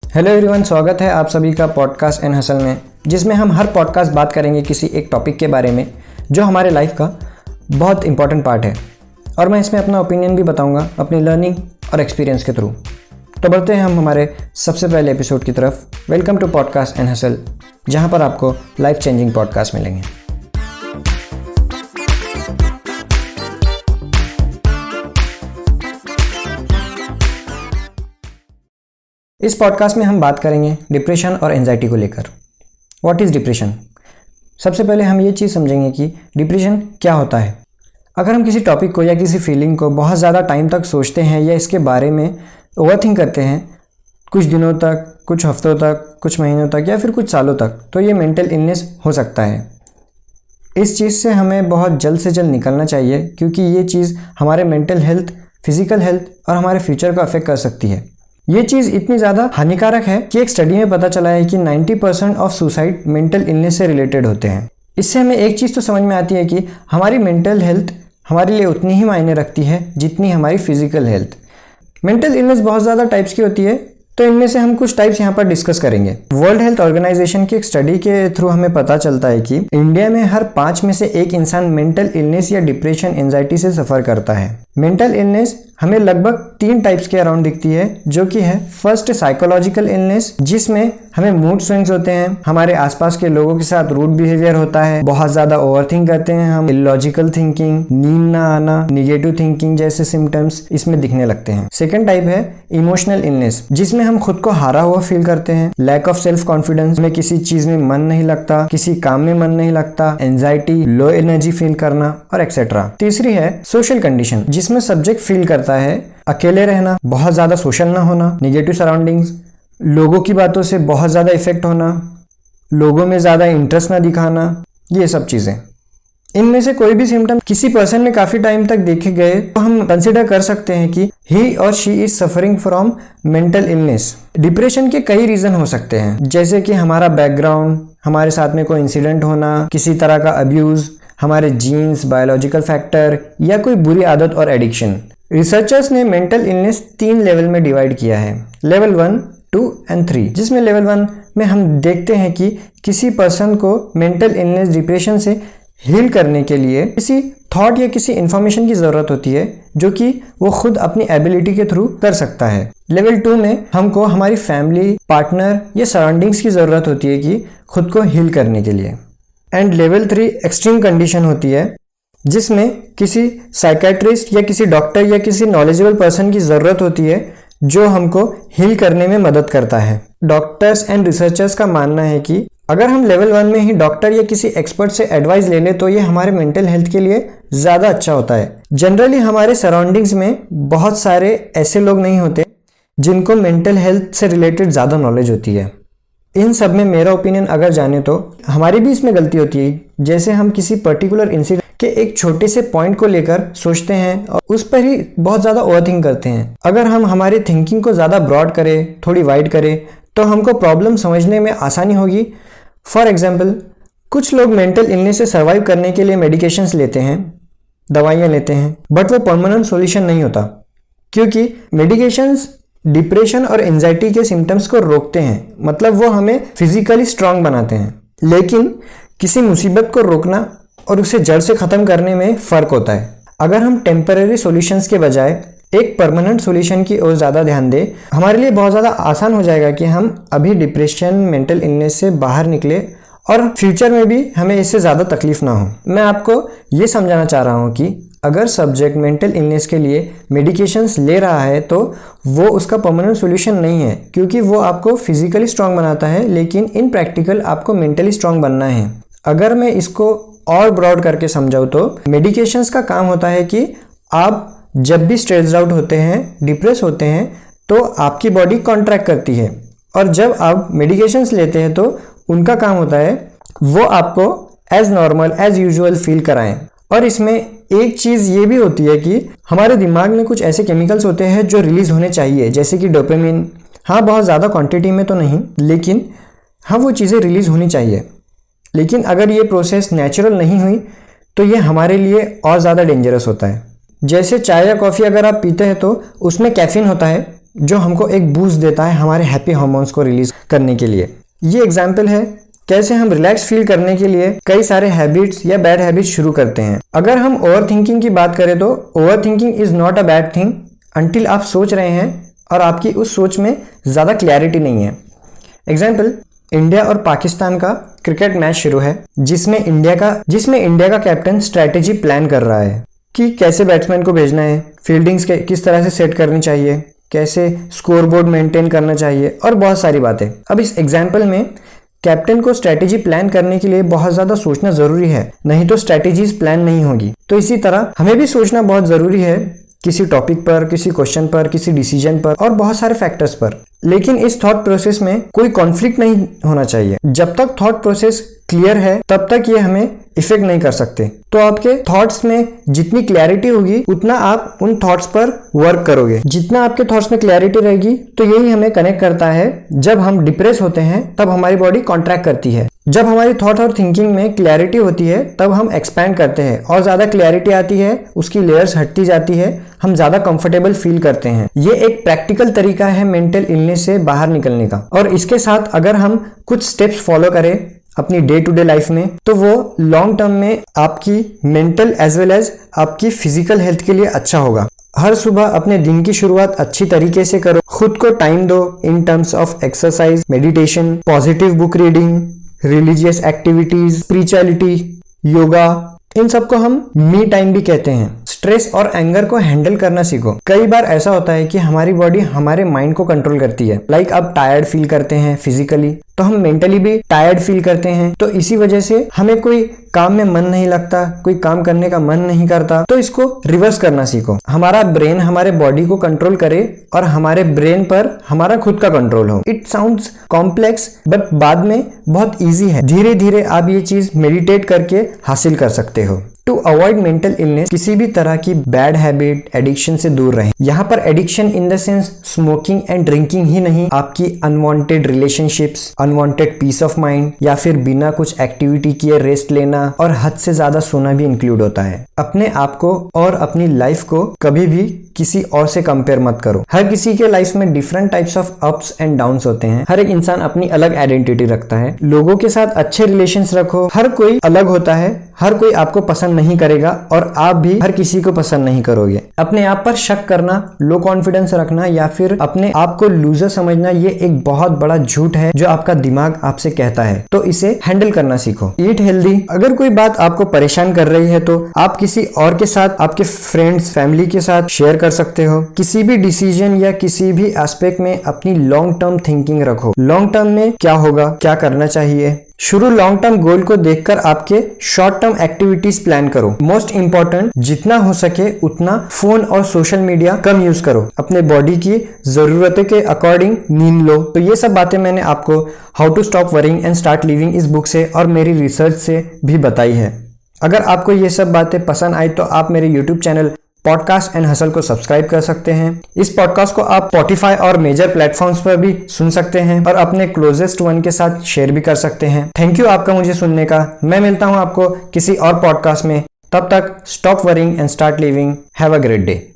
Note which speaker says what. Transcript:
Speaker 1: Hello everyone, स्वागत है आप सभी का पॉडकास्ट एंड हसल में, जिसमें हम हर पॉडकास्ट बात करेंगे किसी एक टॉपिक के बारे में जो हमारे लाइफ का बहुत इंपॉर्टेंट पार्ट है। और मैं इसमें अपना ओपिनियन भी बताऊंगा अपनी लर्निंग और एक्सपीरियंस के थ्रू। तो बढ़ते हैं हम हमारे सबसे पहले एपिसोड की तरफ। Welcome to podcast and hustle, जहाँ पर आपको लाइफ चेंजिंग पॉडकास्ट मिलेंगे। इस पॉडकास्ट में हम बात करेंगे डिप्रेशन और एंजाइटी को लेकर। What is depression? सबसे पहले हम ये चीज़ समझेंगे कि डिप्रेशन क्या होता है। अगर हम किसी टॉपिक को या किसी फीलिंग को बहुत ज़्यादा टाइम तक सोचते हैं या इसके बारे में ओवरथिंक करते हैं, कुछ दिनों तक, कुछ हफ्तों तक, कुछ महीनों तक या फिर कुछ सालों तक, तो ये मेंटल इलनेस हो सकता है। इस चीज़ से हमें बहुत जल्द से जल्द निकलना चाहिए, क्योंकि ये चीज़ हमारे मेंटल हेल्थ, फिजिकल हेल्थ और हमारे फ्यूचर को अफेक्ट कर सकती है। ये चीज़ इतनी ज़्यादा हानिकारक है कि एक स्टडी में पता चला है कि 90% ऑफ सुसाइड मेंटल इलनेस से रिलेटेड होते हैं। इससे हमें एक चीज़ तो समझ में आती है कि हमारी मेंटल हेल्थ हमारे लिए उतनी ही मायने रखती है जितनी हमारी फिजिकल हेल्थ। मेंटल इलनेस बहुत ज़्यादा टाइप्स की होती है, तो इनमें से हम कुछ टाइप्स यहाँ पर डिस्कस करेंगे। वर्ल्ड हेल्थ ऑर्गेनाइजेशन की एक स्टडी के थ्रू हमें पता चलता है कि इंडिया में हर 5 में से 1 इंसान मेंटल इलनेस या डिप्रेशन, एंजाइटी से सफ़र करता है। मेंटल इलनेस हमें लगभग 3 टाइप्स के अराउंड दिखती है, जो कि है फर्स्ट साइकोलॉजिकल इलनेस, जिसमें हमें मूड स्विंग्स होते हैं, हमारे आसपास के लोगों के साथ रूड बिहेवियर होता है, बहुत ज़्यादा ओवरथिंक करते हैं हम, इलॉजिकल थिंकिंग, नींद ना आना, निगेटिव थिंकिंग जैसे सिम्टम्स इसमें दिखने लगते हैं। सेकेंड टाइप है इमोशनल इलनेस, जिसमें हम खुद को हारा हुआ फील करते हैं, लैक ऑफ सेल्फ कॉन्फिडेंस, में किसी चीज में मन नहीं लगता, किसी काम में मन नहीं लगता, एंजाइटी, लो एनर्जी फील करना और एक्सेट्रा। तीसरी है सोशल कंडीशन, जिसमें सब्जेक्ट फील करता है अकेले रहना, बहुत ज्यादा सोशल ना होना, निगेटिव सराउंडिंग्स, लोगों की बातों से बहुत ज्यादा इफेक्ट होना, लोगों में ज्यादा इंटरेस्ट ना दिखाना, ये सब चीजें। इनमें से कोई भी सिम्टम किसी पर्सन में काफी टाइम तक देखे गए तो हम कंसिडर कर सकते हैं कि ही और she is suffering from mental illness. Depression के कई रीजन हो सकते हैं, जैसे कि हमारा बैकग्राउंड, हमारे साथ में कोई इंसिडेंट होना, किसी तरह का अब्यूज, हमारे जीन्स, बायोलॉजिकल फैक्टर या कोई बुरी आदत और एडिक्शन। रिसर्चर्स ने मेंटल इलनेस 3 लेवल में डिवाइड किया है, लेवल 1, 2 एंड 3, जिसमें लेवल 1 में हम देखते हैं कि किसी पर्सन को मेंटल इलनेस, डिप्रेशन से हील करने के लिए किसी थॉट या किसी इंफॉर्मेशन की ज़रूरत होती है, जो कि वो खुद अपनी एबिलिटी के थ्रू कर सकता है। लेवल 2 में हमको हमारी फैमिली, पार्टनर या सराउंडिंग्स की ज़रूरत होती है कि खुद को हील करने के लिए। एंड लेवल 3 एक्सट्रीम कंडीशन होती है, जिसमें किसी साइकेट्रिस्ट या किसी डॉक्टर या किसी नॉलेजेबल पर्सन की ज़रूरत होती है, जो हमको हील करने में मदद करता है। डॉक्टर्स एंड रिसर्चर्स का मानना है कि अगर हम लेवल 1 में ही डॉक्टर या किसी एक्सपर्ट से एडवाइस ले लें तो ये हमारे मेंटल हेल्थ के लिए ज़्यादा अच्छा होता है। जनरली हमारे सराउंडिंग्स में बहुत सारे ऐसे लोग नहीं होते जिनको मेंटल हेल्थ से रिलेटेड ज़्यादा नॉलेज होती है। इन सब में मेरा ओपिनियन अगर जाने तो हमारी भी इसमें गलती होती है, जैसे हम किसी पर्टिकुलर इंसिडेंट के एक छोटे से पॉइंट को लेकर सोचते हैं और उस पर ही बहुत ज़्यादा ओवरथिंक करते हैं। अगर हम हमारी थिंकिंग को ज़्यादा ब्रॉड करें, थोड़ी वाइड करें, तो हमको प्रॉब्लम समझने में आसानी होगी। फॉर एग्जाम्पल, कुछ लोग मेंटल इलनेस से सर्वाइव करने के लिए मेडिकेशंस लेते हैं, दवाइयाँ लेते हैं, बट वो परमानेंट सॉल्यूशन नहीं होता, क्योंकि मेडिकेशंस डिप्रेशन और एंजाइटी के सिम्टम्स को रोकते हैं, मतलब वो हमें फिजिकली स्ट्रांग बनाते हैं। लेकिन किसी मुसीबत को रोकना और उसे जड़ से ख़त्म करने में फ़र्क होता है। अगर हम टेम्पररी सॉल्यूशंस के बजाय एक परमानेंट सॉल्यूशन की ओर ज़्यादा ध्यान दें, हमारे लिए बहुत ज़्यादा आसान हो जाएगा कि हम अभी डिप्रेशन, मेंटल इलनेस से बाहर निकले और फ्यूचर में भी हमें इससे ज़्यादा तकलीफ ना हो। मैं आपको ये समझाना चाह रहा हूँ कि अगर सब्जेक्ट मेंटल इलनेस के लिए मेडिकेशंस ले रहा है तो वो उसका परमानेंट सॉल्यूशन नहीं है, क्योंकि वो आपको फिजिकली स्ट्रांग बनाता है, लेकिन इन प्रैक्टिकल आपको मेंटली स्ट्रांग बनना है। अगर मैं इसको और ब्रॉड करके समझाऊँ तो मेडिकेशंस का काम होता है कि आप जब भी स्ट्रेस्ड आउट होते हैं, डिप्रेस होते हैं, तो आपकी बॉडी कॉन्ट्रैक्ट करती है, और जब आप मेडिकेशंस लेते हैं तो उनका काम होता है वो आपको as normal, as usual feel कराएं। और इसमें एक चीज़ ये भी होती है कि हमारे दिमाग में कुछ ऐसे केमिकल्स होते हैं जो रिलीज होने चाहिए, जैसे कि डोपामिन। हाँ, बहुत ज़्यादा क्वांटिटी में तो नहीं, लेकिन हाँ वो चीज़ें रिलीज होनी चाहिए। लेकिन अगर ये प्रोसेस नेचुरल नहीं हुई तो ये हमारे लिए और ज़्यादा डेंजरस होता है। जैसे चाय या कॉफ़ी अगर आप पीते हैं तो उसमें कैफीन होता है, जो हमको एक बूस्ट देता है हमारे हैप्पी हार्मोन्स को रिलीज करने के लिए। ये एग्जाम्पल है कैसे हम रिलैक्स फील करने के लिए कई सारे हैबिट्स या बैड हैबिट्स शुरू करते हैं। अगर हम ओवर थिंकिंग की बात करें तो over thinking is not a bad thing until आप सोच रहे हैं और आपकी उस सोच में ज़्यादा क्लैरिटी नहीं है। एग्जाम्पल, इंडिया और पाकिस्तान का क्रिकेट मैच शुरू है जिसमें इंडिया का कैप्टन स्ट्रैटेजी प्लान कर रहा है कि कैसे बैट्समैन को भेजना है, फील्डिंग्स किस तरह से सेट करनी चाहिए, कैसे स्कोरबोर्ड मेंटेन करना चाहिए और बहुत सारी बातें। अब इस एग्जाम्पल में कैप्टन को स्ट्रैटेजी प्लान करने के लिए बहुत ज्यादा सोचना जरूरी है, नहीं तो स्ट्रैटेजीज प्लान नहीं होगी। तो इसी तरह हमें भी सोचना बहुत जरूरी है किसी टॉपिक पर, किसी क्वेश्चन पर, किसी डिसीजन पर और बहुत सारे फैक्टर्स पर। लेकिन इस थॉट प्रोसेस में कोई कॉन्फ्लिक्ट नहीं होना चाहिए। जब तक थॉट प्रोसेस क्लियर है तब तक ये हमें इफेक्ट नहीं कर सकते। तो आपके थॉट्स में जितनी क्लैरिटी होगी उतना आप उन थॉट्स पर वर्क करोगे। जितना आपके थॉट्स में क्लैरिटी रहेगी तो यही हमें कनेक्ट करता है। जब हम डिप्रेस होते हैं तब हमारी बॉडी कॉन्ट्रैक्ट करती है। जब हमारी थॉट और थिंकिंग में क्लैरिटी होती है तब हम एक्सपैंड करते हैं और ज्यादा क्लैरिटी आती है, उसकी लेयर्स हटती जाती है, हम ज्यादा कंफर्टेबल फील करते हैं। ये एक प्रैक्टिकल तरीका है मेंटल इलनेस से बाहर निकलने का। और इसके साथ अगर हम कुछ स्टेप्स फॉलो करें अपनी डे टू डे लाइफ में तो वो लॉन्ग टर्म में आपकी मेंटल एज वेल एज आपकी फिजिकल हेल्थ के लिए अच्छा होगा। हर सुबह अपने दिन की शुरुआत अच्छी तरीके से करो, खुद को टाइम दो in terms of exercise, meditation, positive book reading, religious activities, spirituality, yoga, इन सबको हम मी टाइम भी कहते हैं। स्ट्रेस और एंगर को हैंडल करना सीखो। कई बार ऐसा होता है कि हमारी बॉडी हमारे माइंड को कंट्रोल करती है। लाइक आप टायर्ड फील करते हैं फिजिकली तो हम मेंटली भी टायर्ड फील करते हैं। तो इसी वजह से हमें कोई काम में मन नहीं लगता, कोई काम करने का मन नहीं करता। तो इसको रिवर्स करना सीखो। हमारा ब्रेन हमारे बॉडी को कंट्रोल करे और हमारे ब्रेन पर हमारा खुद का कंट्रोल हो। इट साउंड्स कॉम्प्लेक्स बट बाद में बहुत इजी है। धीरे धीरे आप ये चीज मेडिटेट करके हासिल कर सकते हो। टू अवॉइड मेंटल इलनेस, किसी भी तरह की बैड हैबिट, एडिक्शन से दूर रहें। यहाँ पर addiction in the sense smoking and drinking ही नहीं, आपकी unwanted relationships, unwanted peace of mind या फिर बिना कुछ एक्टिविटी किए रेस्ट लेना और हद से ज्यादा सोना भी इंक्लूड होता है। अपने आप को और अपनी लाइफ को कभी भी किसी और से कंपेयर मत करो। हर किसी के लाइफ में different types of ups and downs होते हैं। हर एक इंसान अपनी अलग आइडेंटिटी रखता है। लोगों के साथ अच्छे रिलेशंस रखो। हर कोई अलग होता है, हर कोई आपको पसंद नहीं करेगा और आप भी हर किसी को पसंद नहीं करोगे। अपने आप पर शक करना, लो कॉन्फिडेंस रखना या फिर अपने आप को लूजर समझना, ये एक बहुत बड़ा झूठ है जो आपका दिमाग आपसे कहता है। तो इसे हैंडल करना सीखो। Eat healthy. अगर कोई बात आपको परेशान कर रही है तो आप किसी और के साथ, आपके फ्रेंड्स, फैमिली के साथ शेयर कर सकते हो। किसी भी डिसीजन या किसी भी एस्पेक्ट में अपनी लॉन्ग टर्म थिंकिंग रखो। लॉन्ग टर्म में क्या होगा, क्या करना चाहिए। शुरू लॉन्ग टर्म गोल को देखकर आपके शॉर्ट टर्म एक्टिविटीज प्लान करो। मोस्ट इंपॉर्टेंट, जितना हो सके उतना फोन और सोशल मीडिया कम यूज करो। अपने बॉडी की जरूरतों के अकॉर्डिंग नींद लो। तो ये सब बातें मैंने आपको how to stop worrying and start living इस बुक से और मेरी रिसर्च से भी बताई है। अगर आपको ये सब बातें पसंद आई तो आप मेरे YouTube channel podcast and hustle को सब्सक्राइब कर सकते हैं। इस पॉडकास्ट को आप स्पॉटिफाई और मेजर प्लेटफॉर्म्स पर भी सुन सकते हैं और अपने क्लोजेस्ट वन के साथ शेयर भी कर सकते हैं। थैंक यू आपका मुझे सुनने का। मैं मिलता हूं आपको किसी और पॉडकास्ट में। तब तक stop worrying and start living. Have a great day.